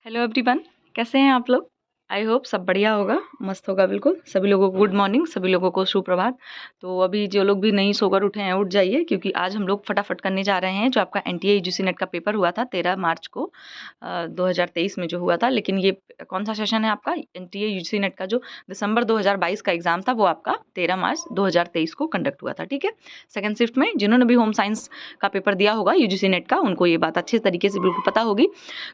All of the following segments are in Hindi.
हेलो एवरीवन, कैसे हैं आप लोग। आई होप सब बढ़िया होगा, मस्त होगा बिल्कुल। सभी लोगों को गुड मॉर्निंग, सभी लोगों को सुप्रभात। तो अभी जो लोग भी नहीं सोकर उठे हैं उठ जाइए, क्योंकि आज हम लोग फटाफट करने जा रहे हैं जो आपका एनटीए यूजीसी नेट का पेपर हुआ था 13 मार्च को 2023 में जो हुआ था। लेकिन ये कौन सा सेशन है आपका, एनटीए यूजीसी नेट का जो दिसंबर 2022 का एग्जाम था वो आपका 13 मार्च 2023 को कंडक्ट हुआ था। ठीक है, सेकेंड शिफ्ट में जिन्होंने भी होम साइंस का पेपर दिया होगा यूजीसी नेट का, उनको ये बात अच्छे तरीके से बिल्कुल पता होगी।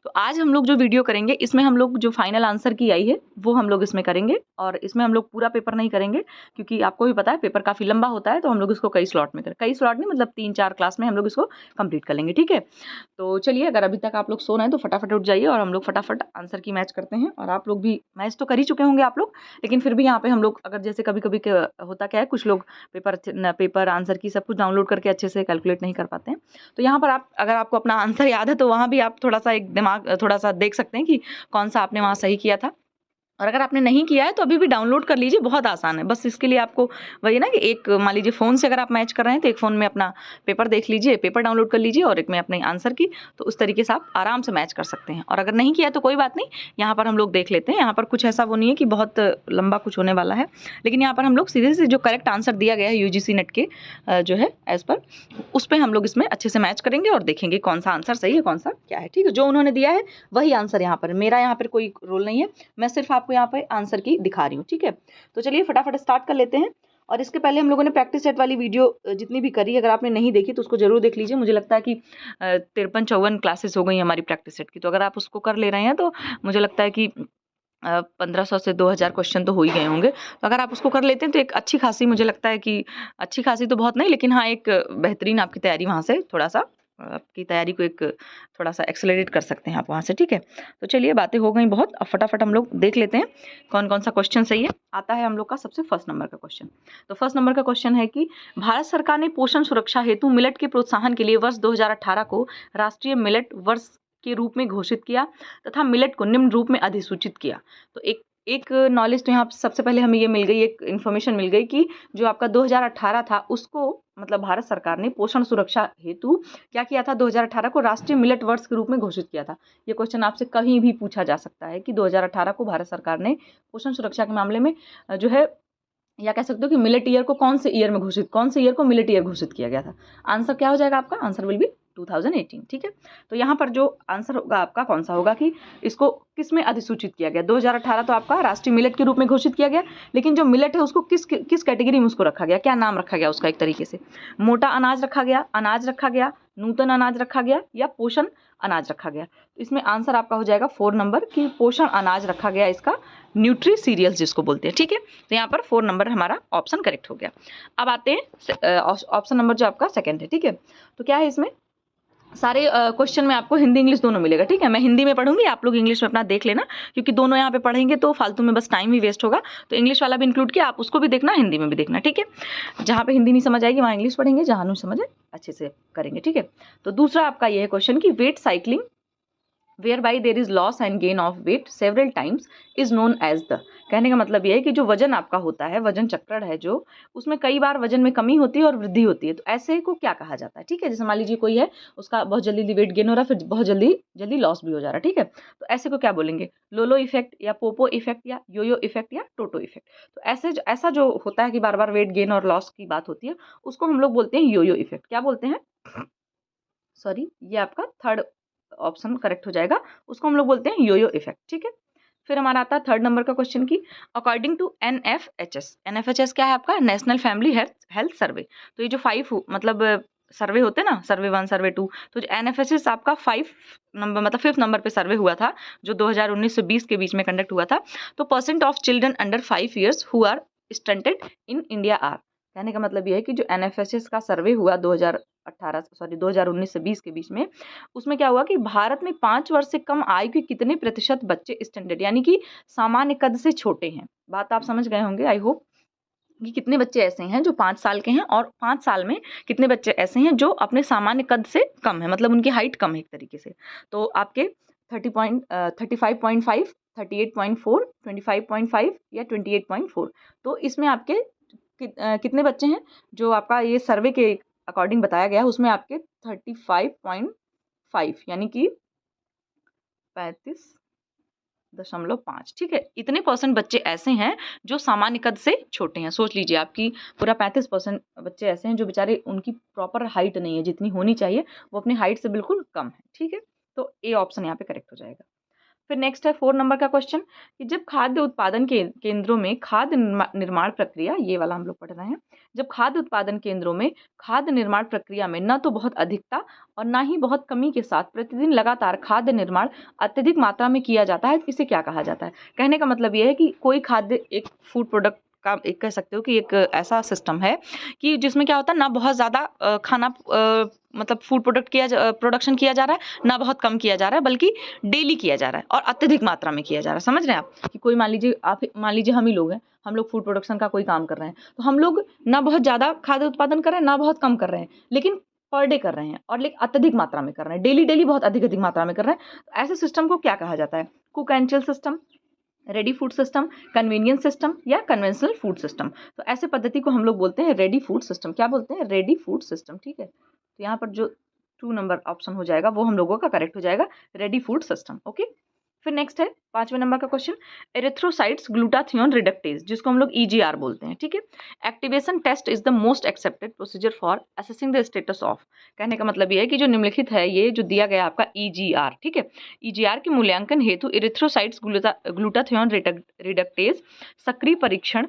तो आज हम लोग जो वीडियो करेंगे इसमें हम लोग जो फाइनल आंसर की आई है वो हम लोग इसमें करेंगे, और इसमें हम लोग पूरा पेपर नहीं करेंगे क्योंकि आपको भी पता है पेपर काफ़ी लंबा होता है। तो हम लोग इसको कई स्लॉट में करें, कई स्लॉट नहीं मतलब 3-4 क्लास में हम लोग इसको कंप्लीट कर लेंगे। ठीक है, तो चलिए, अगर अभी तक आप लोग सो रहे हैं तो फटाफट उठ जाइए और हम लोग फटाफट आंसर की मैच करते हैं। और आप लोग भी मैच तो कर ही चुके होंगे आप लोग, लेकिन फिर भी यहाँ पे हम लोग अगर जैसे कभी कभी होता क्या है, कुछ लोग पेपर आंसर की सब कुछ डाउनलोड करके अच्छे से कैलकुलेट नहीं कर पाते हैं। तो यहाँ पर आप अगर आपको अपना आंसर याद है तो वहाँ भी आप थोड़ा सा एक दिमाग थोड़ा सा देख सकते हैं कि कौन सा आपने वहाँ सही किया था। और अगर आपने नहीं किया है तो अभी भी डाउनलोड कर लीजिए, बहुत आसान है। बस इसके लिए आपको वही ना कि एक मान लीजिए फ़ोन से अगर आप मैच कर रहे हैं तो एक फ़ोन में अपना पेपर देख लीजिए, पेपर डाउनलोड कर लीजिए, और एक में अपने आंसर की। तो उस तरीके से आप आराम से मैच कर सकते हैं। और अगर नहीं किया तो कोई बात नहीं, यहाँ पर हम लोग देख लेते हैं। यहाँ पर कुछ ऐसा वो नहीं है कि बहुत लंबा कुछ होने वाला है, लेकिन यहाँ पर हम लोग सीधे से जो करेक्ट आंसर दिया गया है यूजीसी नेट के जो है एज़ पर, उस पर हम लोग इसमें अच्छे से मैच करेंगे और देखेंगे कौन सा आंसर सही है कौन सा क्या है। ठीक है, जो उन्होंने दिया है वही आंसर यहाँ पर, मेरा यहाँ पर कोई रोल नहीं है, मैं सिर्फ आपको यहाँ पर आंसर की दिखा रही हूँ। ठीक है, तो चलिए फटाफट स्टार्ट कर लेते हैं। और इसके पहले हम लोगों ने प्रैक्टिस सेट वाली वीडियो जितनी भी करी, अगर आपने नहीं देखी तो उसको जरूर देख लीजिए। मुझे लगता है कि 53-54 क्लासेस हो गई हमारी प्रैक्टिस सेट की। तो अगर आप उसको कर ले रहे हैं तो मुझे लगता है कि 1500 से 2000 क्वेश्चन तो हो ही गए होंगे। तो अगर आप उसको कर लेते हैं तो एक अच्छी खासी, मुझे लगता है कि अच्छी खासी तो बहुत नहीं, लेकिन हाँ एक बेहतरीन आपकी तैयारी वहाँ से थोड़ा सा आपकी तैयारी को एक थोड़ा सा एक्सेलरेट कर सकते हैं आप वहाँ से। ठीक है, तो चलिए बातें हो गई बहुत, अब फटाफट हम लोग देख लेते हैं कौन कौन सा क्वेश्चन सही है। आता है हम लोग का सबसे फर्स्ट नंबर का क्वेश्चन। तो फर्स्ट नंबर का क्वेश्चन है कि भारत सरकार ने पोषण सुरक्षा हेतु मिलेट के प्रोत्साहन के लिए वर्ष 2018 को राष्ट्रीय मिलेट वर्ष के रूप में घोषित किया तथा मिलेट को निम्न रूप में अधिसूचित किया। तो एक नॉलेज तो यहाँ सबसे पहले हमें ये मिल गई, एक इन्फॉर्मेशन मिल गई कि जो आपका 2018 था उसको मतलब भारत सरकार ने पोषण सुरक्षा हेतु क्या किया था, 2018 को राष्ट्रीय मिलेट वर्ष के रूप में घोषित किया था। ये क्वेश्चन आपसे कहीं भी पूछा जा सकता है कि 2018 को भारत सरकार ने पोषण सुरक्षा के मामले में जो है, या कह सकते हो कि मिलेट ईयर को कौन से ईयर में घोषित, कौन से ईयर को मिलेट ईयर घोषित किया गया था। आंसर क्या हो जाएगा आपका, आंसर विल बी 2018। ठीक है, तो यहाँ पर जो आंसर होगा आपका कौन सा होगा कि इसको किस में अधिसूचित किया गया। 2018 तो आपका राष्ट्रीय मिलेट के रूप में घोषित किया गया, लेकिन जो मिलेट है उसको किस किस कैटेगरी में उसको रखा गया, क्या नाम रखा गया उसका, एक तरीके से मोटा अनाज रखा गया, अनाज रखा गया, नूतन अनाज रखा गया, या पोषण अनाज रखा गया। तो इसमें आंसर आपका हो जाएगा 4 नंबर की पोषण अनाज रखा गया, इसका न्यूट्री सीरियल्स जिसको बोलते हैं। ठीक है, तो यहाँ पर 4 नंबर हमारा ऑप्शन करेक्ट हो गया। अब आते हैं ऑप्शन नंबर जो आपका सेकंड है। ठीक है, तो क्या है इसमें सारे क्वेश्चन में आपको हिंदी इंग्लिश दोनों मिलेगा। ठीक है, मैं हिंदी में पढ़ूंगी, आप लोग इंग्लिश में अपना देख लेना, क्योंकि दोनों यहाँ पे पढ़ेंगे तो फालतू में बस टाइम ही वेस्ट होगा। तो इंग्लिश वाला भी इंक्लूड किया, आप उसको भी देखना, हिंदी में भी देखना। ठीक है, जहाँ पे हिंदी नहीं समझ आएगी वहाँ इंग्लिश पढ़ेंगे, जहाँ नहीं समझ आए अच्छे से करेंगे। ठीक है, तो दूसरा आपका ये है क्वेश्चन कि weight cycling whereby there is loss and gain of weight several times is known as the। कहने का मतलब ये है कि जो वजन आपका होता है, वजन चक्र है जो, उसमें कई बार वजन में कमी होती है और वृद्धि होती है, तो ऐसे को क्या कहा जाता है। ठीक है, जैसे मान लीजिए कोई है उसका बहुत जल्दी वेट गेन हो रहा है, फिर बहुत जल्दी लॉस भी हो जा रहा है। ठीक है, तो ऐसे को क्या बोलेंगे, लोलो इफेक्ट या पोपो इफेक्ट या योयो इफेक्ट या टोटो इफेक्ट। तो ऐसा जो होता है कि बार बार वेट गेन और लॉस की बात होती है, उसको हम लोग बोलते हैं योयो इफेक्ट। क्या बोलते हैं, सॉरी, ये आपका थर्ड ऑप्शन करेक्ट हो जाएगा, उसको हम लोग बोलते हैं योयो इफेक्ट। ठीक है, फिर हमारा आता है थर्ड नंबर का क्वेश्चन की अकॉर्डिंग टू एनएफएचएस क्या है आपका, नेशनल फैमिली हेल्थ सर्वे। तो ये जो 5 मतलब सर्वे होते हैं ना, सर्वे 1 सर्वे 2, तो जो एनएफएचएस आपका 5 नंबर मतलब 5th नंबर पे सर्वे हुआ था जो 2019 से 20 के बीच में कंडक्ट हुआ था। तो percent of children under 5 years who are stunted in India are. कहने का मतलब यह है कि जो एनएफएचएस का सर्वे हुआ 2019 से 20 के बीच में, उसमें क्या हुआ कि भारत में 5 वर्ष से कम आयु के कितने प्रतिशत बच्चे स्टैंडर्ड यानी कि सामान्य कद से छोटे हैं। बात आप समझ गए होंगे आई होप, कि कितने बच्चे ऐसे हैं जो 5 साल के हैं, और 5 साल में कितने बच्चे ऐसे हैं जो अपने सामान्य कद से कम है, मतलब उनकी हाइट कम है एक तरीके से। तो आपके 35.5, 38.4, 25.5 या 28.4। तो इसमें आपके कितने बच्चे हैं जो आपका ये सर्वे के अकॉर्डिंग बताया गया है, उसमें आपके 35.5 यानी कि 35 5.5, ठीक है। इतने % बच्चे ऐसे हैं जो सामान्य कद से छोटे हैं। सोच लीजिए आपकी पूरा 35% बच्चे ऐसे हैं जो बेचारे उनकी प्रॉपर हाइट नहीं है, जितनी होनी चाहिए वो अपनी हाइट से बिल्कुल कम है, ठीक है। तो ए ऑप्शन यहाँ पे करेक्ट हो जाएगा। फिर नेक्स्ट है 4 नंबर का क्वेश्चन कि जब खाद्य उत्पादन के केंद्रों में खाद्य निर्माण प्रक्रिया, ये वाला हम लोग पढ़ रहे हैं, जब खाद्य उत्पादन केंद्रों में खाद्य निर्माण प्रक्रिया में न तो बहुत अधिकता और ना ही बहुत कमी के साथ प्रतिदिन लगातार खाद्य निर्माण अत्यधिक मात्रा में किया जाता है, इसे क्या कहा जाता है? कहने का मतलब ये है कि कोई खाद्य, एक फूड प्रोडक्ट का एक कह सकते हो कि एक ऐसा सिस्टम है कि जिसमें क्या होता है, ना बहुत ज़्यादा खाना मतलब फूड प्रोडक्शन किया जा रहा है, ना बहुत कम किया जा रहा है, बल्कि डेली किया जा रहा है और अत्यधिक मात्रा में किया जा रहा है। समझ रहे हैं आप कि कोई मान लीजिए हम ही लोग हैं, हम लोग फूड प्रोडक्शन का कोई काम कर रहे हैं, तो हम लोग ना बहुत ज़्यादा खाद्य उत्पादन कर रहे हैं, ना बहुत कम कर रहे हैं, लेकिन पर डे कर रहे हैं और लेकिन अत्यधिक मात्रा में कर रहे हैं, डेली बहुत अधिक मात्रा में कर रहे हैं। तो ऐसे सिस्टम को क्या कहा जाता है? Cook and chill system, ready food system, convenience system या कन्वेंशनल फूड सिस्टम। तो ऐसे पद्धति को हम लोग बोलते हैं रेडी फूड सिस्टम। क्या बोलते हैं? रेडी फूड सिस्टम, ठीक है। तो यहाँ पर जो 2 नंबर ऑप्शन हो जाएगा वो हम लोगों का करेक्ट हो जाएगा, रेडी फूड सिस्टम, ओके। फिर नेक्स्ट है 5वें नंबर का क्वेश्चन, एरिथ्रोसाइट्स ग्लूटाथियोन रिडक्टेज, जिसको हम लोग EGR बोलते हैं, ठीक है। Activation test is the most accepted procedure for assessing the status of. कहने का मतलब ये है कि जो निम्नलिखित है, ये जो दिया गया आपका EGR, ठीक है, EGR के मूल्यांकन हेतु एरिथ्रोसाइट्स ग्लूटाथियोन रिडक्टेज सक्रिय परीक्षण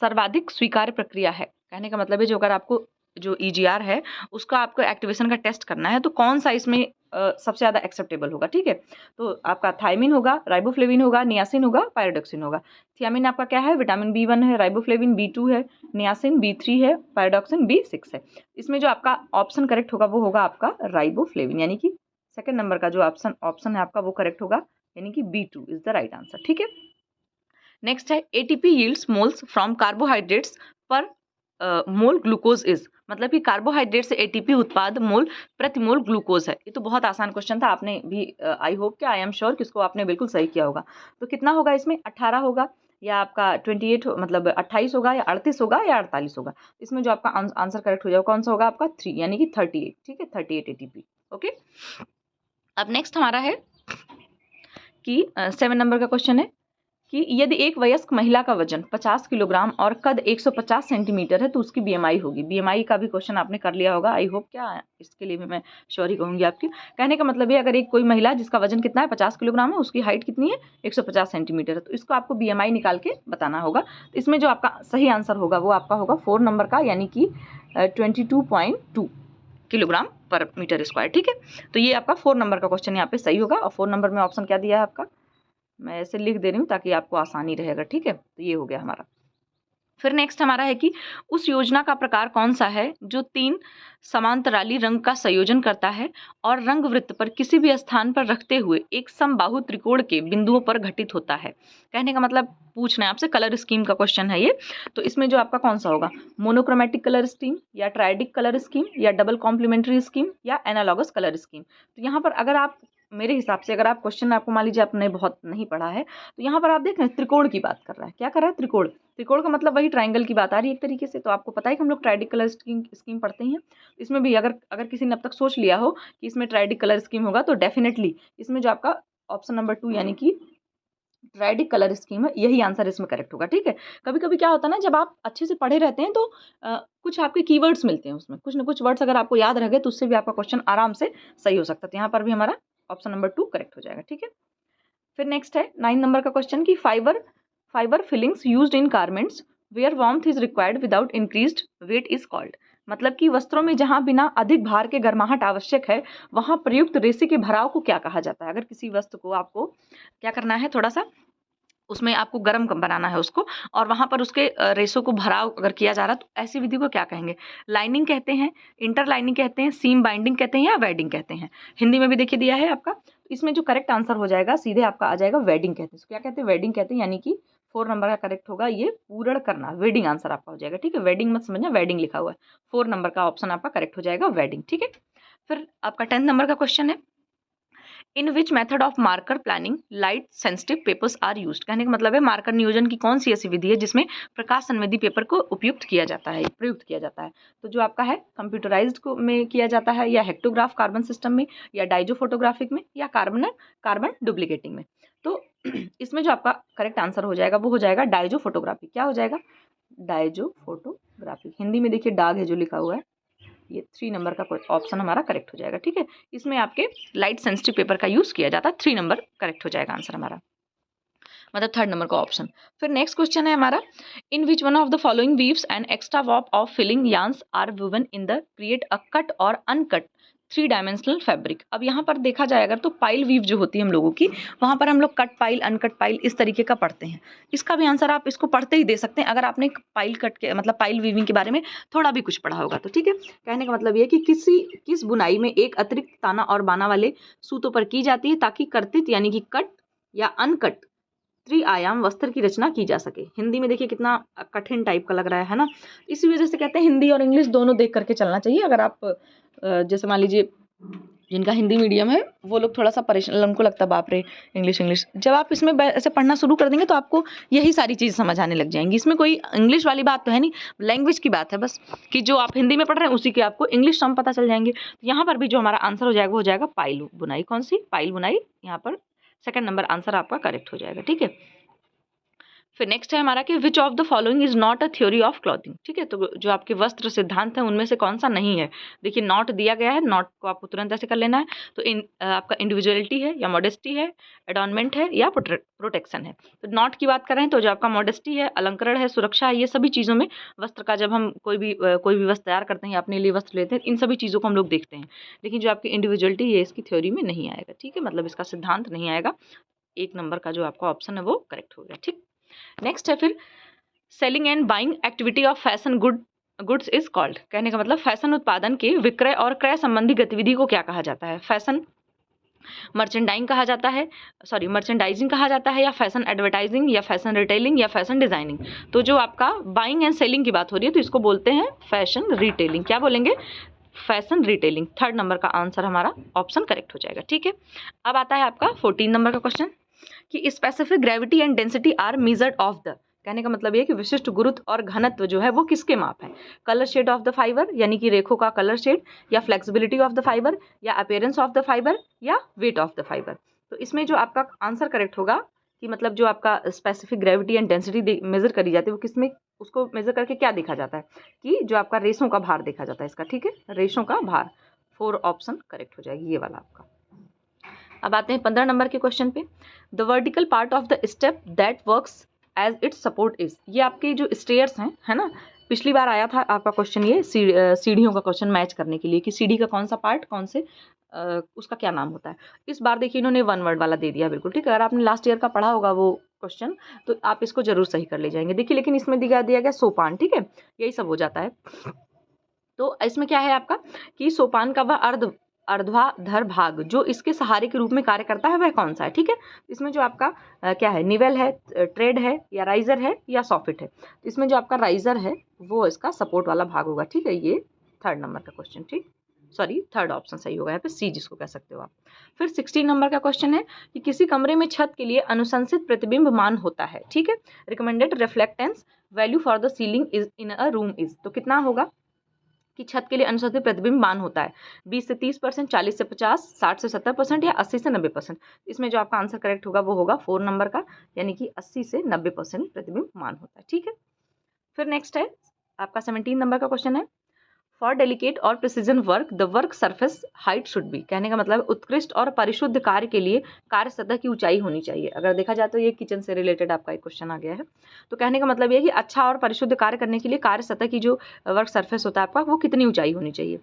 सर्वाधिक स्वीकार्य प्रक्रिया है। कहने का मतलब है जो अगर आपको जो EGR है उसका आपको एक्टिवेशन का टेस्ट करना है तो कौन सा इसमें सबसे ज़्यादा एक्सेप्टेबल होगा, ठीक है। तो आपका थायमिन होगा, राइबोफ्लेविन होगा, नियासिन होगा, पायरोडॉक्सिन होगा। थियामिन आपका क्या है? विटामिन B1 है, राइबोफ्लेविन B2 है, नियासिन B3 है, पायरोडॉक्सिन B6 है। इसमें जो आपका ऑप्शन करेक्ट होगा वो होगा आपका राइबोफ्लेविन, यानी कि सेकंड नंबर का जो ऑप्शन है आपका वो करेक्ट होगा, यानी कि B2 is the right answer, ठीक है। नेक्स्ट है ATP yields moles from carbohydrates पर मोल ग्लूकोज इज, मतलब कि कार्बोहाइड्रेट से ATP उत्पाद मोल प्रति मोल ग्लूकोज है। ये तो बहुत आसान क्वेश्चन था, आपने भी आई होप कि आई एम श्योर कि इसको आपने बिल्कुल सही किया होगा। तो कितना होगा इसमें? 18 होगा या आपका 28 मतलब 28 होगा या 38 होगा या 48 होगा। इसमें जो आपका आंसर करेक्ट हो जाएगा कौन सा होगा? आपका 3 यानी कि 38, ठीक है, 38 ATP, ओके। अब नेक्स्ट हमारा है कि 7 नंबर का क्वेश्चन है कि यदि एक वयस्क महिला का वजन 50 किलोग्राम और कद 150 सेंटीमीटर है तो उसकी BMI होगी। BMI का भी क्वेश्चन आपने कर लिया होगा, आई होप, क्या इसके लिए भी मैं श्योर ही कहूँगी आपकी। कहने का मतलब है अगर एक कोई महिला जिसका वजन कितना है 50 किलोग्राम है, उसकी हाइट कितनी है 150 सेंटीमीटर है, तो इसको आपको BMI निकाल के बताना होगा। तो इसमें जो आपका सही आंसर होगा वो आपका होगा 4 नंबर का, यानी कि 22.2 किलोग्राम पर मीटर स्क्वायर, ठीक है। तो ये आपका 4 नंबर का क्वेश्चन यहाँ पे सही होगा। और 4 नंबर में ऑप्शन क्या दिया है आपका, मैं ऐसे लिख दे रही हूँ ताकि आपको आसानी रहेगा, ठीक है। तो ये हो गया हमारा। फिर नेक्स्ट हमारा है कि उस योजना का प्रकार कौन सा है जो 3 समांतराली रंग का संयोजन करता है और रंग वृत्त पर किसी भी स्थान पर रखते हुए एक समबाहु त्रिकोण के बिंदुओं पर घटित होता है। कहने का मतलब पूछ रहे हैं आपसे, कलर स्कीम का क्वेश्चन है ये। तो इसमें जो आपका कौन सा होगा? मोनोक्रोमेटिक कलर स्कीम या ट्राइडिक कलर स्कीम या डबल कॉम्प्लीमेंट्री स्कीम या एनालॉगस कलर स्कीम। तो यहाँ पर अगर आप, मेरे हिसाब से अगर आप क्वेश्चन आपको मान लीजिए आपने बहुत नहीं पढ़ा है तो यहाँ पर आप देख रहे हैं त्रिकोण की बात कर रहा है। क्या कर रहा है? त्रिकोण। त्रिकोण का मतलब वही ट्राइंगल की बात आ रही है एक तरीके से। तो आपको पता है कि हम लोग ट्राइडिक कलर स्कीम पढ़ते हैं। इसमें भी अगर किसी ने अब तक सोच लिया हो कि इसमें ट्राइडिक कलर स्कीम होगा तो डेफिनेटली इसमें जो आपका ऑप्शन नंबर 2 यानी कि ट्राइडिक कलर स्कीम है, यही आंसर इसमें करेक्ट होगा, ठीक है। कभी कभी क्या होता है ना, जब आप अच्छे से पढ़े रहते हैं तो कुछ आपके कीवर्ड्स मिलते हैं, उसमें कुछ ना कुछ वर्ड्स अगर आपको याद रह गए तो उससे भी आपका क्वेश्चन आराम से सही हो सकता है। तो यहाँ पर भी हमारा ऑप्शन नंबर 2 करेक्ट हो जाएगा, ठीक है। फिर नेक्स्ट है 9 नंबर का क्वेश्चन कि fibre fillings used in garments where warmth is required without increased weight is called. मतलब कि वस्त्रों में जहां बिना अधिक भार के गर्माहट आवश्यक है वहां प्रयुक्त रेशे के भराव को क्या कहा जाता है। अगर किसी वस्त्र को आपको क्या करना है, थोड़ा सा उसमें आपको गर्म बनाना है उसको, और वहां पर उसके रेशों को भराव अगर किया जा रहा है तो ऐसी विधि को क्या कहेंगे? लाइनिंग कहते हैं, इंटर लाइनिंग कहते हैं, सीम बाइंडिंग कहते हैं या वेडिंग कहते हैं। हिंदी में भी देखिए दिया है आपका। इसमें जो करेक्ट आंसर हो जाएगा सीधे आपका आ जाएगा वेडिंग कहते हैं। क्या कहते हैं? वेडिंग कहते हैं, यानी कि 4 नंबर का करेक्ट होगा ये पूर्ण करना, वेडिंग आंसर आपका हो जाएगा, ठीक है। वेडिंग मत समझना, वेडिंग लिखा हुआ है। 4 नंबर का ऑप्शन आपका करेक्ट हो जाएगा वेडिंग, ठीक है। फिर आपका 10 नंबर का क्वेश्चन है in which method of marker planning light sensitive papers are used. कहने का मतलब है मार्कर नियोजन की कौन सी ऐसी विधि है जिसमें प्रकाश संवेदी पेपर को प्रयुक्त किया जाता है। तो जो आपका है कंप्यूटराइज्ड को में किया जाता है, या हेक्टोग्राफ कार्बन सिस्टम में, या डाइजो फोटोग्राफिक में, या कार्बन डुप्लीकेटिंग में। तो इसमें जो आपका करेक्ट आंसर हो जाएगा वो हो जाएगा डायजो फोटोग्राफी। क्या हो जाएगा? Diazo photography. हिंदी में देखिए डाग है जो लिखा हुआ है, ये 3 नंबर का ऑप्शन हमारा करेक्ट हो जाएगा। ठीक है, इसमें आपके लाइट सेंसिटिव पेपर का यूज किया जाता है। 3 नंबर करेक्ट हो जाएगा आंसर हमारा, मतलब 3rd नंबर का ऑप्शन। फिर नेक्स्ट क्वेश्चन है हमारा, in which one of the following weaves and extra warp of filling yarns are woven in the create a cut और अनकट 3 डायमेंशनल फैब्रिक। अब यहाँ पर देखा जाए अगर तो पाइल वीव जो होती है हम लोगों की, वहाँ पर हम लोग कट पाइल, अनकट पाइल इस तरीके का पढ़ते हैं। इसका भी आंसर आप इसको पढ़ते ही दे सकते हैं अगर आपने पाइल कट के मतलब पाइल वीविंग के बारे में थोड़ा भी कुछ पढ़ा होगा तो। ठीक है, कहने का मतलब ये है कि किस बुनाई में एक अतिरिक्त ताना और बाना वाले सूतों पर की जाती है ताकि कर्तित यानी कि कट या अनकट त्रिआयाम वस्त्र की रचना की जा सके। हिंदी में देखिए कितना कठिन टाइप का लग रहा है ना, इसी वजह से कहते हैं हिंदी और इंग्लिश दोनों देख करके चलना चाहिए। अगर आप जैसे मान लीजिए जिनका हिंदी मीडियम है वो लोग थोड़ा सा परेशान, उनको लगता है बाप रे इंग्लिश, जब आप इसमें ऐसे पढ़ना शुरू कर देंगे तो आपको यही सारी चीज़ समझ आने लग जाएंगी। इसमें कोई इंग्लिश वाली बात तो है नहीं, लैंग्वेज की बात है बस, कि जो आप हिंदी में पढ़ रहे हैं उसी के आपको इंग्लिश सम पता चल जाएंगे। तो यहाँ पर भी जो हमारा आंसर हो जाएगा वो हो जाएगा पाइल बुनाई। कौन सी? पाइल बुनाई। यहाँ पर 2nd नंबर आंसर आपका करेक्ट हो जाएगा। ठीक है, फिर नेक्स्ट है हमारा कि which of the following is not a theory of clothing. ठीक है, तो जो आपके वस्त्र सिद्धांत है उनमें से कौन सा नहीं है। देखिए नॉट दिया गया है, नॉट को आपको तुरंत ऐसे कर लेना है। तो आपका इंडिविजुअलिटी है या मॉडेस्टी है, एडॉर्नमेंट है या प्रोटेक्शन है। तो नॉट की बात कर रहे हैं तो जो आपका मॉडेस्टी है, अलंकरण है, सुरक्षा है, ये सभी चीज़ों में वस्त्र का जब हम कोई भी वस्त्र तैयार करते हैं या अपने लिए वस्त्र लेते हैं, इन सभी चीज़ों को हम लोग देखते हैं। लेकिन जो आपकी इंडिविजुअलिटी ये इसकी थ्योरी में नहीं आएगा। ठीक है, मतलब इसका सिद्धांत नहीं आएगा। 1 नंबर का जो आपका ऑप्शन है वो करेक्ट हो गया। ठीक, नेक्स्ट है फिर selling and buying activity of fashion goods is called. कहने का मतलब फैशन उत्पादन के विक्रय और क्रय संबंधी गतिविधि को क्या कहा जाता है। फैशन मर्चेंडाइंग कहा जाता है, मर्चेंडाइजिंग कहा जाता है, या फैशन एडवर्टाइजिंग, या फैशन रिटेलिंग, या फैशन डिजाइनिंग। तो जो आपका बाइंग एंड सेलिंग की बात हो रही है तो इसको बोलते हैं फैशन रिटेलिंग। क्या बोलेंगे? Fashion retailing. 3rd नंबर का आंसर हमारा ऑप्शन करेक्ट हो जाएगा। ठीक है, अब आता है आपका 14 नंबर का क्वेश्चन कि specific gravity and density are measured of the. कहने का मतलब ये कि विशिष्ट गुरुत्व और घनत्व जो है वो किसके माप है। Colour shade of the fibre यानी कि रेखों का कलर शेड, या फ्लेक्सिबिलिटी ऑफ द फाइबर, या अपीयरेंस ऑफ द फाइबर, या वेट ऑफ द फाइबर। तो इसमें जो आपका आंसर करेक्ट होगा कि मतलब जो आपका specific gravity and density measure करी जाती है वो किसमें, उसको मेजर करके क्या देखा जाता है कि जो आपका रेशों का भार देखा जाता है इसका। ठीक है, रेशों का भार। 4 ऑप्शन करेक्ट हो जाएगी ये वाला आपका। अब आते हैं 15 नंबर के क्वेश्चन पे। The vertical part of the step that works as its support is. ये आपके जो स्टेयर्स हैं, है ना, पिछली बार आया था आपका क्वेश्चन ये सीढ़ियों का क्वेश्चन मैच करने के लिए कि सीढ़ी का कौन सा पार्ट कौन से उसका क्या नाम होता है। इस बार देखिए इन्होंने 1 वर्ड वाला दे दिया बिल्कुल। ठीक है, अगर आपने लास्ट ईयर का पढ़ा होगा वो क्वेश्चन तो आप इसको जरूर सही कर ले जाएंगे। देखिए लेकिन इसमें दिया गया सोपान। ठीक है, यही सब हो जाता है। तो इसमें क्या है आपका कि सोपान का वह अर्ध्वाधर भाग जो इसके सहारे के रूप में कार्य करता है वह कौन सा है। ठीक है, इसमें जो आपका क्या है, निवेल है, ट्रेड है, या राइजर है, या सॉफिट है। तो इसमें जो आपका राइजर है वो इसका सपोर्ट वाला भाग होगा। ठीक है, ये 3rd नंबर का क्वेश्चन, ठीक, सॉरी 3rd ऑप्शन सही होगा यहाँ पे, सी जिसको कह सकते हो आप। फिर 16 नंबर का क्वेश्चन है कि किसी कमरे में छत के लिए अनुशंसित प्रतिबिंब मान होता है। ठीक है, recommended reflectance value for the ceiling is in a room is. तो कितना होगा कि छत के लिए अनुशंसित प्रतिबिंब मान होता है 20 से 30%, 40 से 50, 60 से 70%, या 80 से 90%। इसमें जो आपका आंसर करेक्ट होगा वो होगा 4 नंबर का, यानी कि 80 से 90% प्रतिबिंब मान होता है। ठीक है, फिर नेक्स्ट है आपका 17 नंबर का क्वेश्चन है फॉर डेलिकेट और precision work the work surface height should be. कहने का मतलब उत्कृष्ट और परिशुद्ध कार्य के लिए कार्य सतह की ऊंचाई होनी चाहिए। अगर देखा जाए तो ये किचन से रिलेटेड आपका एक क्वेश्चन आ गया है। तो कहने का मतलब ये है कि अच्छा और परिशुद्ध कार्य करने के लिए कार्य सतह की जो वर्क सरफेस होता है आपका वो कितनी ऊंचाई होनी चाहिए।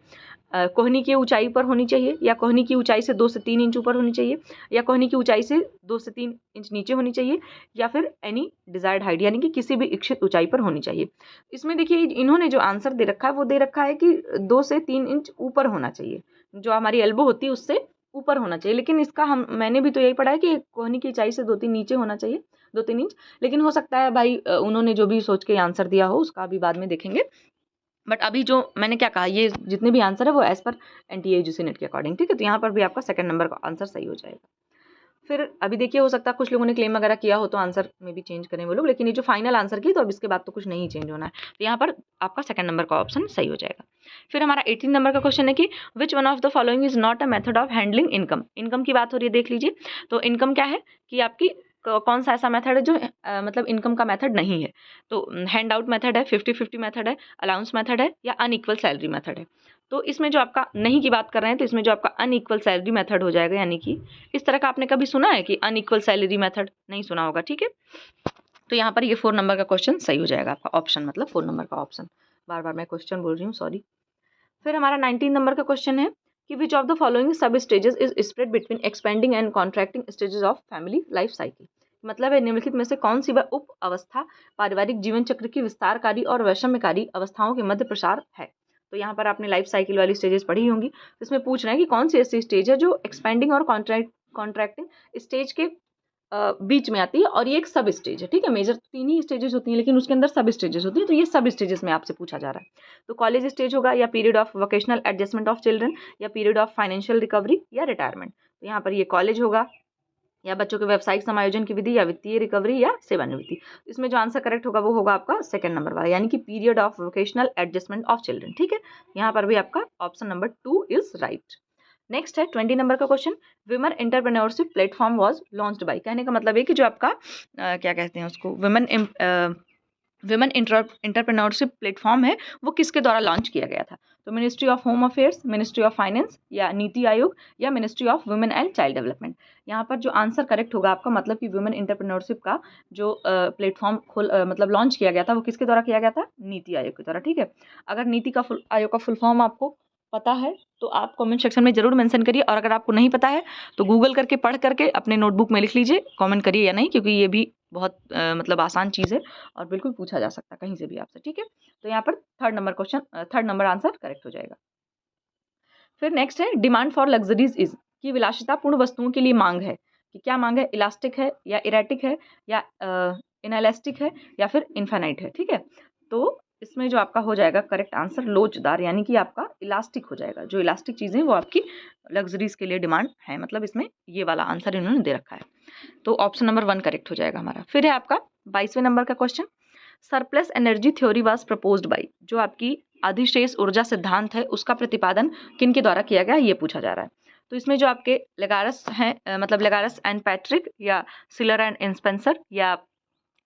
कोहनी की ऊंचाई पर होनी चाहिए, या कोहनी की ऊंचाई से 2 से 3 इंच ऊपर होनी चाहिए, या कोहनी की ऊंचाई से 2 से 3 इंच नीचे होनी चाहिए, या फिर एनी डिजायर्ड हाइट यानी कि किसी भी इच्छित ऊंचाई पर होनी चाहिए। इसमें देखिए इन्होंने जो आंसर दे रखा है वो दे रखा है कि 2 से 3 इंच ऊपर होना चाहिए, जो हमारी एल्बो होती है उससे ऊपर होना चाहिए। लेकिन इसका मैंने भी तो यही पढ़ा है कि कोहनी की ऊंचाई से 2-3 नीचे होना चाहिए, 2-3 इंच। लेकिन हो सकता है भाई उन्होंने जो भी सोच के आंसर दिया हो उसका अभी बाद में देखेंगे। बट अभी जो मैंने क्या कहा, ये जितने भी आंसर है वो एज पर एनटीए यूजीसी नेट के अकॉर्डिंग। ठीक है, तो यहाँ पर भी आपका 2nd नंबर का आंसर सही हो जाएगा। फिर अभी देखिए हो सकता है कुछ लोगों ने क्लेम वगैरह किया हो तो आंसर में भी चेंज करें वो लोग, लेकिन ये जो फाइनल आंसर की तो अब इसके बाद तो कुछ नहीं चेंज होना है। तो यहाँ पर आपका 2nd नंबर का ऑप्शन सही हो जाएगा। फिर हमारा 18 नंबर का क्वेश्चन है कि विच one of the following is not a method of handling income. Income की बात हो रही है, देख लीजिए। तो इनकम क्या है कि आपकी कौन सा ऐसा मेथड है जो मतलब इनकम का मेथड नहीं है। तो हैंड आउट मेथड है, 50-50 मेथड है, अलाउंस मेथड है या अनइक्वल सैलरी मेथड है। तो इसमें जो आपका नहीं की बात कर रहे हैं तो इसमें जो आपका अनइक्वल सैलरी मेथड हो जाएगा, यानी कि इस तरह का आपने कभी सुना है कि अनइक्वल सैलरी मेथड? नहीं सुना होगा, ठीक है। तो यहाँ पर ये 4 नंबर का क्वेश्चन सही हो जाएगा आपका, ऑप्शन मतलब 4 नंबर का ऑप्शन। बार बार मैं क्वेश्चन बोल रही हूँ, सॉरी। फिर हमारा 19 नंबर का क्वेश्चन है कि विच ऑफ द फॉलोइंग सब stages is spread between expanding and contracting stages of family life cycle. मतलब है निम्नलिखित में से कौन सी वह उप अवस्था पारिवारिक जीवन चक्र की विस्तारकारी और वैषम्यकारी अवस्थाओं के मध्य प्रसार है। तो यहाँ पर आपने लाइफ साइकिल वाली स्टेजेस पढ़ी होंगी, तो इसमें पूछ रहे हैं कि कौन सी ऐसी स्टेज है जो एक्सपेंडिंग और कॉन्ट्रैक्टिंग स्टेज के बीच में आती है, और ये एक सब स्टेज है, ठीक है। मेजर 3 ही स्टेजेस होती हैं लेकिन उसके अंदर सब स्टेजेस होती हैं, तो ये सब स्टेजेस में आपसे पूछा जा रहा है। तो कॉलेज स्टेज होगा, या period of vocational adjustment of children, या पीरियड ऑफ फाइनेंशियल रिकवरी, या रिटायरमेंट। तो यहाँ पर ये कॉलेज होगा, या बच्चों के व्यावसायिक समायोजन की विधि, या वित्तीय रिकवरी, या सेवानिवृत्ति। इसमें जो आंसर करेक्ट होगा वो होगा आपका सेकंड नंबर वाला, यानी कि period of vocational adjustment of children, ठीक है। यहाँ पर भी आपका option number 2 is right. Next है 20 नंबर का question, women entrepreneurship platform was launched by. कहने का मतलब है कि जो आपका क्या कहते हैं उसको, विमेन एंटरप्रेन्योरशिप प्लेटफॉर्म है वो किसके द्वारा लॉन्च किया गया था। तो ministry of home affairs, ministry of finance, या नीति आयोग, या ministry of women and child development. यहाँ पर जो आंसर करेक्ट होगा आपका, मतलब कि वुमेन एंटरप्रेन्योरशिप का जो प्लेटफॉर्म मतलब लॉन्च किया गया था वो किसके द्वारा किया गया था, नीति आयोग के द्वारा, ठीक है। अगर नीति का आयोग का फुल फॉर्म आपको पता है तो आप कमेंट सेक्शन में जरूर मेंशन करिए, और अगर आपको नहीं पता है तो गूगल करके पढ़ करके अपने नोटबुक में लिख लीजिए, कमेंट करिए या नहीं, क्योंकि ये भी बहुत मतलब आसान चीज़ है और बिल्कुल पूछा जा सकता है कहीं से भी आपसे, ठीक है। तो यहाँ पर थर्ड नंबर आंसर करेक्ट हो जाएगा। फिर नेक्स्ट है डिमांड फॉर लग्जरीज इज, कि विलासितापूर्ण वस्तुओं के लिए मांग है, कि क्या मांग है, इलास्टिक है, या इरेटिक है, या इनएलास्टिक है, या फिर इन्फाइनाइट है, ठीक है। तो इसमें जो आपका हो जाएगा करेक्ट आंसर लोचदार, यानी कि आपका इलास्टिक हो जाएगा। जो इलास्टिक चीज़ें वो आपकी लग्जरीज के लिए डिमांड है, मतलब इसमें ये वाला आंसर इन्होंने दे रखा है। तो ऑप्शन नंबर 1 करेक्ट हो जाएगा हमारा। फिर है आपका 22वें नंबर का question, surplus energy theory was proposed by. जो आपकी अधिशेष ऊर्जा सिद्धांत है उसका प्रतिपादन किन के द्वारा किया गया, ये पूछा जा रहा है। तो इसमें जो आपके लेगारस हैं, मतलब लेगारस एंड पैट्रिक, या सिलर एंड स्पेंसर, या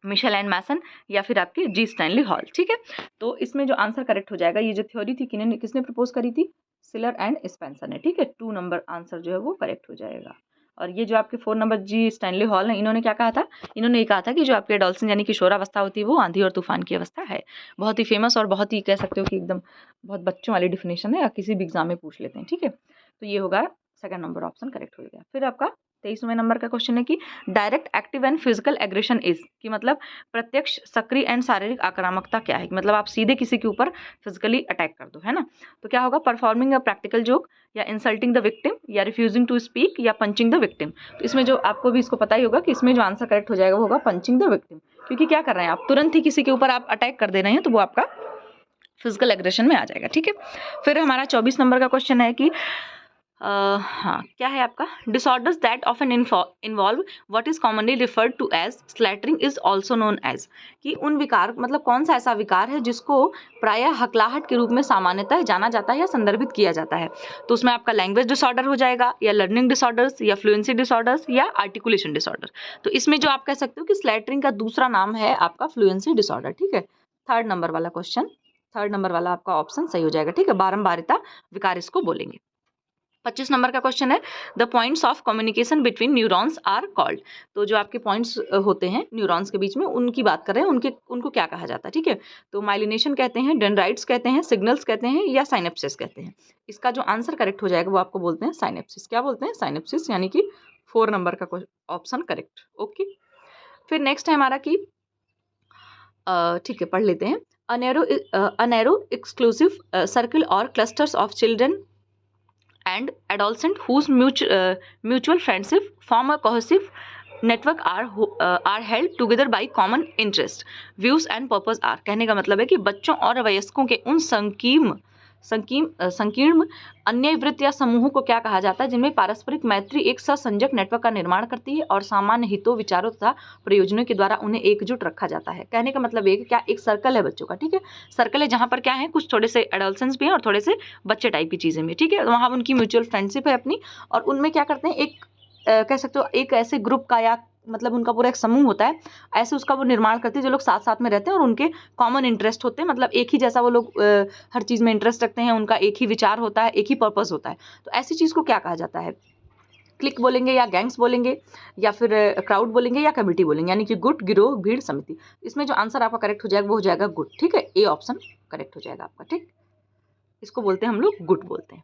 मिशेल एंड मैसन, या फिर आपके जी स्टैनली हॉल, ठीक है। तो इसमें जो आंसर करेक्ट हो जाएगा, ये जो थ्योरी थी किसने प्रपोज करी थी, सिलर एंड स्पेंसर ने, ठीक है। 2 नंबर आंसर जो है वो करेक्ट हो जाएगा। और ये जो आपके 4 नंबर जी स्टैनली हॉल है, इन्होंने क्या कहा था, इन्होंने ये कहा था कि जो आपके डॉल्फिन यानी किशोरावस्था होती है वो आंधी और तूफान की अवस्था है। बहुत ही फेमस और बहुत ही कह सकते हो कि एकदम बहुत बच्चों वाली डिफिनेशन है, या किसी भी एग्जाम में पूछ लेते हैं, ठीक है। तो ये होगा सेकंड नंबर ऑप्शन करेक्ट हो गया। फिर आपका 23वें नंबर का क्वेश्चन है कि direct active and physical aggression is, कि मतलब प्रत्यक्ष सक्रिय एंड शारीरिक आक्रामकता क्या है, मतलब आप सीधे किसी के ऊपर फिजिकली अटैक कर दो, है ना। तो क्या होगा, परफॉर्मिंग अ प्रैक्टिकल जोक, या इंसल्टिंग द विक्टिम, या रिफ्यूजिंग टू स्पीक, या पंचिंग द विक्टिम। तो इसमें जो आपको भी इसको पता ही होगा कि इसमें जो आंसर करेक्ट हो जाएगा वो होगा पंचिंग द विक्टिम, क्योंकि क्या कर रहे हैं आप, तुरंत ही किसी के ऊपर आप अटैक कर दे रहे हैं, तो वो आपका फिजिकल एग्रेशन में आ जाएगा, ठीक है। फिर हमारा 24 नंबर का क्वेश्चन है कि हाँ क्या है आपका, disorders that often involve what is commonly referred to as cluttering is also known as, कि उन विकार मतलब कौन सा ऐसा विकार है जिसको प्रायः हकलाहट के रूप में सामान्यतः जाना जाता है या संदर्भित किया जाता है। तो उसमें आपका लैंग्वेज डिसऑर्डर हो जाएगा, या लर्निंग डिसऑर्डर्स, या फ्लुएंसी डिसऑर्डर्स, या आर्टिकुलेशन डिसऑर्डर। तो इसमें जो आप कह सकते हो कि स्लैटरिंग का दूसरा नाम है आपका फ्लुएंसी डिसऑर्डर, ठीक है। 3rd नंबर वाला क्वेश्चन, 3rd नंबर वाला आपका ऑप्शन सही हो जाएगा, ठीक है। बारंबारिता विकार इसको बोलेंगे। 25 नंबर का क्वेश्चन है the points of communication between neurons are called. तो जो आपके पॉइंट्स होते हैं न्यूरॉन्स के बीच में, उनकी बात कर रहे हैं, उनको क्या कहा जाता है, ठीक है। तो माइलिनेशन कहते हैं, डेंड्राइट्स कहते हैं, सिग्नल्स कहते हैं, या साइनेप्सिस कहते हैं। इसका जो आंसर करेक्ट हो जाएगा वो आपको बोलते हैं साइनेप्सिस। क्या बोलते हैं, साइनेप्सिस, यानी कि 4 नंबर का ऑप्शन करेक्ट, ओके। फिर नेक्स्ट है हमारा कि ठीक है पढ़ लेते हैं, अनैरो एक्सक्लूसिव सर्कल और clusters of children and adolescent whose mutual friendship form a cohesive network are held together by common interest, views and purpose are। कहने का मतलब है कि बच्चों और वयस्कों के उन संकीर्ण अन्य वृत्त या समूहों को क्या कहा जाता है जिनमें पारस्परिक मैत्री एक ससंजक नेटवर्क का निर्माण करती है और सामान्य हितों, विचारों तथा प्रयोजनों के द्वारा उन्हें एकजुट रखा जाता है। कहने का मतलब है कि क्या एक सर्कल है बच्चों का, ठीक है। सर्कल है जहाँ पर क्या है, कुछ थोड़े से एडल्सेंस भी हैं और थोड़े से बच्चे टाइप की चीज़ें भी, ठीक है। वहाँ उनकी म्यूचुअल फ्रेंडशिप है अपनी, और उनमें क्या करते हैं, एक कह सकते हो एक ऐसे ग्रुप का या मतलब उनका पूरा एक समूह होता है, ऐसे उसका वो निर्माण करते हैं जो लोग साथ साथ में रहते हैं और उनके कॉमन इंटरेस्ट होते हैं, मतलब एक ही जैसा वो लोग हर चीज़ में इंटरेस्ट रखते हैं, उनका एक ही विचार होता है, एक ही पर्पस होता है। तो ऐसी चीज़ को क्या कहा जाता है? क्लिक बोलेंगे या गैंग्स बोलेंगे या फिर क्राउड बोलेंगे या कमिटी बोलेंगे, यानी कि गुट, गिरोह, भीड़, समिति। इसमें जो आंसर आपका करेक्ट हो जाएगा वो हो जाएगा गुट। ठीक है, ए ऑप्शन करेक्ट हो जाएगा आपका। ठीक, इसको बोलते हैं हम लोग गुट बोलते हैं।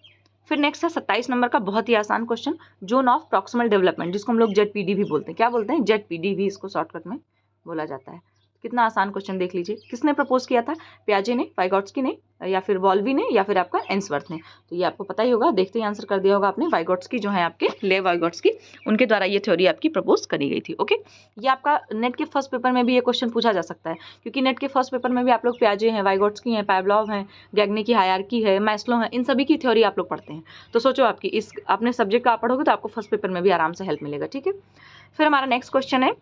फिर नेक्स्ट है 27 नंबर का बहुत ही आसान question, zone of proximal development, जिसको हम लोग ZPD भी बोलते हैं। क्या बोलते हैं? ZPD भी इसको शॉर्टकट में बोला जाता है। कितना आसान क्वेश्चन देख लीजिए। किसने प्रपोज किया था? पियाजे ने, वाइगॉट्स्की ने, या फिर बॉल्बी ने, या फिर आपका एंसवर्थ ने। तो ये आपको पता ही होगा, देखते ही आंसर कर दिया होगा आपने। वाइगॉट्स्की जो है आपके लेव वाइगॉट्स्की, उनके द्वारा ये थ्योरी आपकी प्रपोज करी गई थी। ओके, ये आपका नेट के फर्स्ट पेपर में भी ये क्वेश्चन पूछा जा सकता है, क्योंकि नेट के फर्स्ट पेपर में भी आप लोग पियाजे हैं, वाइगॉट्स्की हैं, पावलोव हैं, गैग्नी की हायरार्की है, मैस्लो है, इन सभी की थ्योरी आप लोग पढ़ते हैं। तो सोचो आपकी इस अपने सब्जेक्ट का आप पढ़ोगे तो आपको फर्स्ट पेपर में भी आराम से हेल्प मिलेगा। ठीक है, फिर हमारा नेक्स्ट क्वेश्चन है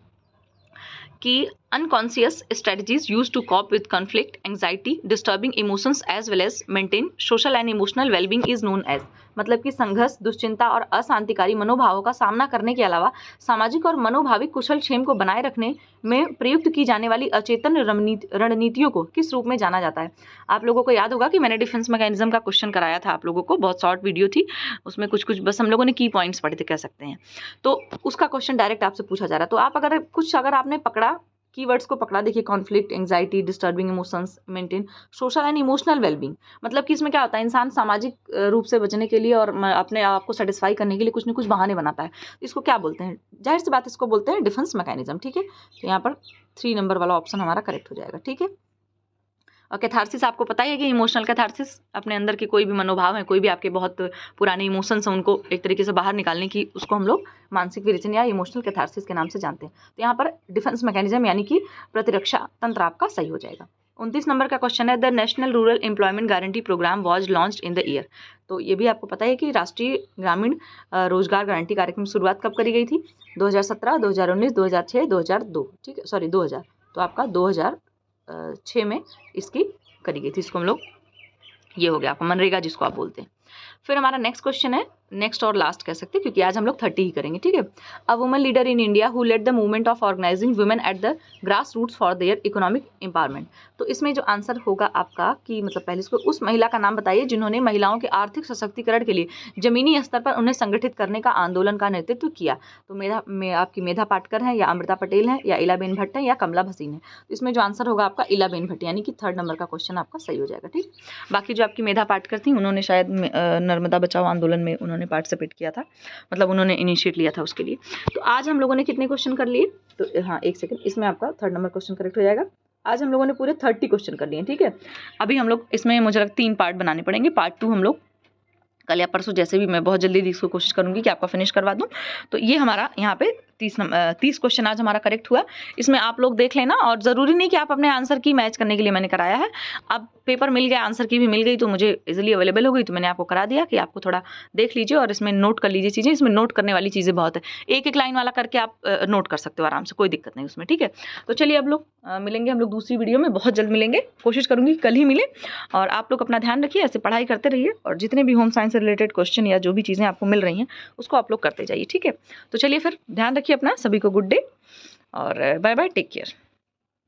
कि unconscious strategies used to cope with conflict, anxiety, disturbing emotions as well as maintain social and emotional well-being is known as, मतलब कि संघर्ष, दुश्चिंता और अशांतिकारी मनोभावों का सामना करने के अलावा सामाजिक और मनोभाविक कुशल क्षेम को बनाए रखने में प्रयुक्त की जाने वाली अचेतन रणनीतियों को किस रूप में जाना जाता है? आप लोगों को याद होगा कि मैंने डिफेंस मैकेनिज्म का क्वेश्चन कराया था आप लोगों को, बहुत शॉर्ट वीडियो थी, उसमें कुछ बस हम लोगों ने की पॉइंट्स पढ़े थे कह सकते हैं। तो उसका क्वेश्चन डायरेक्ट आपसे पूछा जा रहा है। तो आप अगर आपने पकड़ा, कीवर्ड्स को पकड़ा, देखिए conflict, anxiety, disturbing emotions, maintain social and emotional wellbeing, मतलब कि इसमें क्या होता है, इंसान सामाजिक रूप से बचने के लिए और अपने आप को सेटिस्फाई करने के लिए कुछ न कुछ बहाने बनाता है। इसको क्या बोलते हैं? जाहिर सी बात, इसको बोलते हैं डिफेंस मैकेनिज्म। ठीक है, तो यहाँ पर 3 नंबर वाला ऑप्शन हमारा करेक्ट हो जाएगा। ठीक है, और कैथारसिस आपको पता ही है कि इमोशनल कैथारसिस, अपने अंदर के कोई भी मनोभाव है, कोई भी आपके बहुत पुराने इमोशंस हैं, उनको एक तरीके से बाहर निकालने की, उसको हम लोग मानसिक विरेचन या इमोशनल कैथारसिस के नाम से जानते हैं। तो यहाँ पर डिफेंस मैकेनिज्म यानी कि प्रतिरक्षा तंत्र आपका सही हो जाएगा। 29 नंबर का क्वेश्चन है, the National Rural Employment Guarantee Programme was launched in the year. तो ये भी आपको पता है कि राष्ट्रीय ग्रामीण रोजगार गारंटी कार्यक्रम की शुरुआत कब करी गई थी? 2017, 2019, 2006, 2002। ठीक है, सॉरी 2000। तो आपका 2006 में इसकी करी गई थी। इसको हम लोग, ये हो गया आपका मनरेगा जिसको आप बोलते हैं। फिर हमारा नेक्स्ट क्वेश्चन है, नेक्स्ट और लास्ट कह सकते हैं क्योंकि आज हम लोग 30 ही करेंगे। ठीक है, a woman leader in India who led the movement of organising women at the grass roots for their economic empowerment. तो इसमें जो आंसर होगा आपका कि मतलब पहले इसको उस महिला का नाम बताइए जिन्होंने महिलाओं के आर्थिक सशक्तिकरण के लिए जमीनी स्तर पर उन्हें संगठित करने का आंदोलन का नेतृत्व किया। तो आपकी मेधा पाटकर है या अमृता पटेल है या इलाबेन भट्ट है या कमला भसीन है। तो इसमें जो आंसर होगा आपका इलाबेन भट्ट, यानी कि 3rd नंबर का क्वेश्चन आपका सही हो जाएगा। ठीक, बाकी जो आपकी मेधा पाटकर थी उन्होंने शायद नर्मदा बचाओ आंदोलन में उन्होंने पार्टिसिपेट किया था, मतलब उन्होंने इनिशिएट लिया था उसके लिए। तो आज हम लोगों ने कितने क्वेश्चन कर लिए? तो हाँ, एक सेकंड, इसमें आपका 3rd नंबर क्वेश्चन करेक्ट हो जाएगा। आज हम लोगों ने पूरे 30 क्वेश्चन कर लिए। ठीक है, अभी हम लोग इसमें मुझे लगता 3 पार्ट बनाने पड़ेंगे। पार्ट 2 हम लोग कल या परसों, जैसे भी, मैं बहुत जल्दी इसको कोशिश करूंगी कि आपका फिनिश करवा दूं। तो ये हमारा यहाँ पे 30 क्वेश्चन आज हमारा करेक्ट हुआ। इसमें आप लोग देख लेना, और ज़रूरी नहीं कि आप अपने आंसर की मैच करने के लिए मैंने कराया है। अब पेपर मिल गया, आंसर की भी मिल गई, तो मुझे इजीली अवेलेबल हो गई, तो मैंने आपको करा दिया कि आपको थोड़ा देख लीजिए और इसमें नोट कर लीजिए चीज़ें। इसमें नोट करने वाली चीज़ें बहुत है, एक एक लाइन वाला करके आप नोट कर सकते हो आराम से, कोई दिक्कत नहीं उसमें। ठीक है, तो चलिए अब लोग मिलेंगे हम लोग दूसरी वीडियो में, बहुत जल्द मिलेंगे, कोशिश करूँगी कल ही मिले। और आप लोग अपना ध्यान रखिए, ऐसे पढ़ाई करते रहिए, और जितने भी होम साइंस से रिलेटेड क्वेश्चन या जो भी चीज़ें आपको मिल रही हैं उसको आप लोग करते जाइए। ठीक है, तो चलिए फिर ध्यान रखिए अपना, सभी को गुड डे और बाय बाय, टेक केयर।